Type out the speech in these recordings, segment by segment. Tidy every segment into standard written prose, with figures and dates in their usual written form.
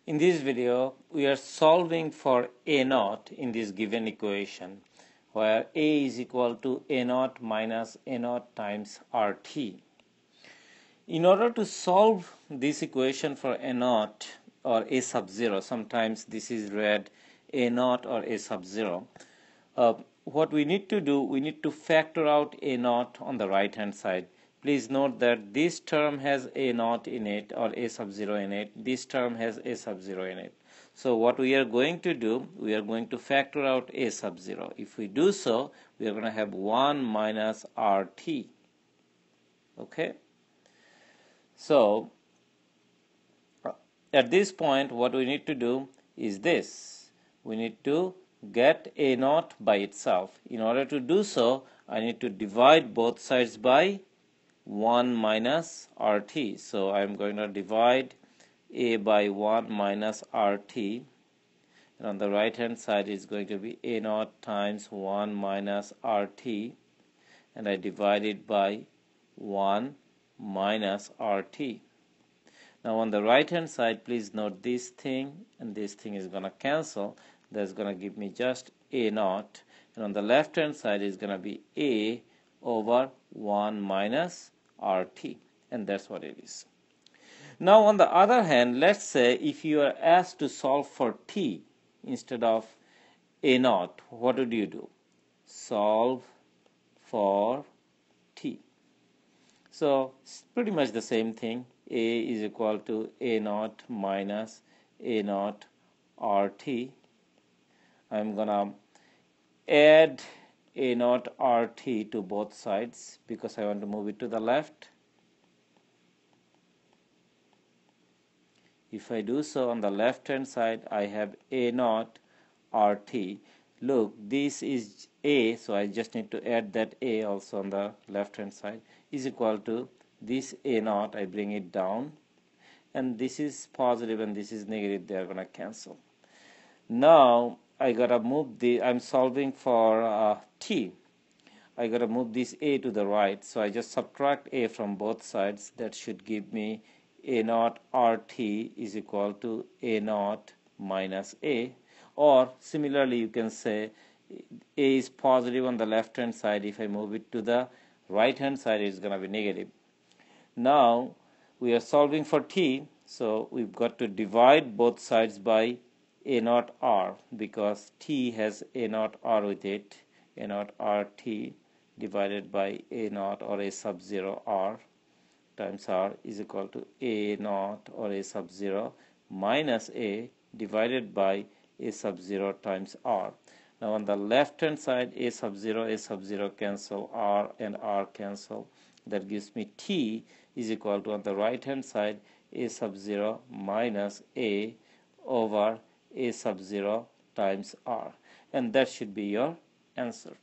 In this video, we are solving for A naught in this given equation, where A is equal to A naught minus A naught times RT. In order to solve this equation for A naught or A sub 0, sometimes this is read A naught or A sub 0, what we need to do, we need to factor out A naught on the right hand side. Please note that this term has A naught in it or A sub 0 in it. This term has A sub 0 in it. So what we are going to do, we are going to factor out A sub 0. If we do so, we are going to have 1 minus RT. Okay? So at this point, what we need to do is this. We need to get A naught by itself. In order to do so, I need to divide both sides by 1 minus RT. So I am going to divide A by 1 minus RT, and on the right hand side is going to be A naught times 1 minus RT, and I divide it by 1 minus RT. Now on the right hand side, please note this thing and this thing is going to cancel. That's going to give me just A naught, and on the left hand side is going to be A over 1 minus RT, and that's what it is. Now on the other hand, let's say if you are asked to solve for t instead of A naught, what would you do? Solve for t. So it's pretty much the same thing. A is equal to A naught minus A naught RT. I'm gonna add A naught RT to both sides because I want to move it to the left. If I do so, on the left hand side I have A naught RT. Look, this is A, so I just need to add that A also on the left hand side, is equal to this A naught. I bring it down, and this is positive and this is negative, they are going to cancel. Now I gotta move I'm solving for t. I gotta move this A to the right, so I just subtract A from both sides. That should give me A naught RT is equal to A naught minus A, or similarly you can say A is positive on the left hand side. If I move it to the right hand side, it's gonna be negative. Now we are solving for t, so we've got to divide both sides by A naught R, because t has A naught R with it. A naught RT divided by A naught or A sub 0 R times R is equal to A naught or A sub 0 minus A divided by A sub 0 times R. Now on the left hand side, A sub 0 cancel, R and R cancel. That gives me t is equal to, on the right hand side, A sub 0 minus A over A sub 0 times R, and that should be your answer.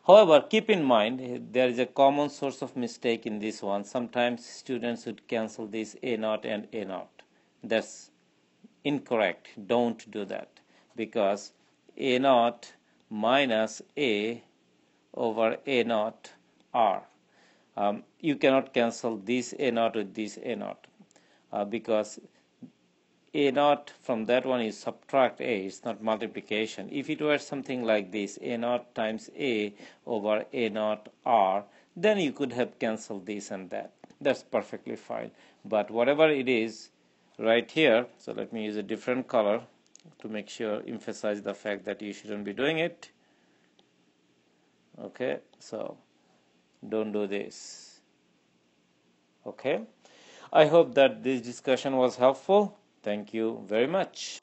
However, keep in mind there is a common source of mistake in this one. Sometimes students would cancel this A naught and A naught. That's incorrect. Don't do that, because A naught minus A over A naught R. You cannot cancel this A naught with this A naught, because A naught from that one is subtract A, it's not multiplication. If it were something like this, A naught times A over A naught R, then you could have cancelled this and that. That's perfectly fine. But whatever it is right here, so let me use a different color to make sure, emphasize the fact that you shouldn't be doing it. Okay, so don't do this. Okay, I hope that this discussion was helpful. Thank you very much.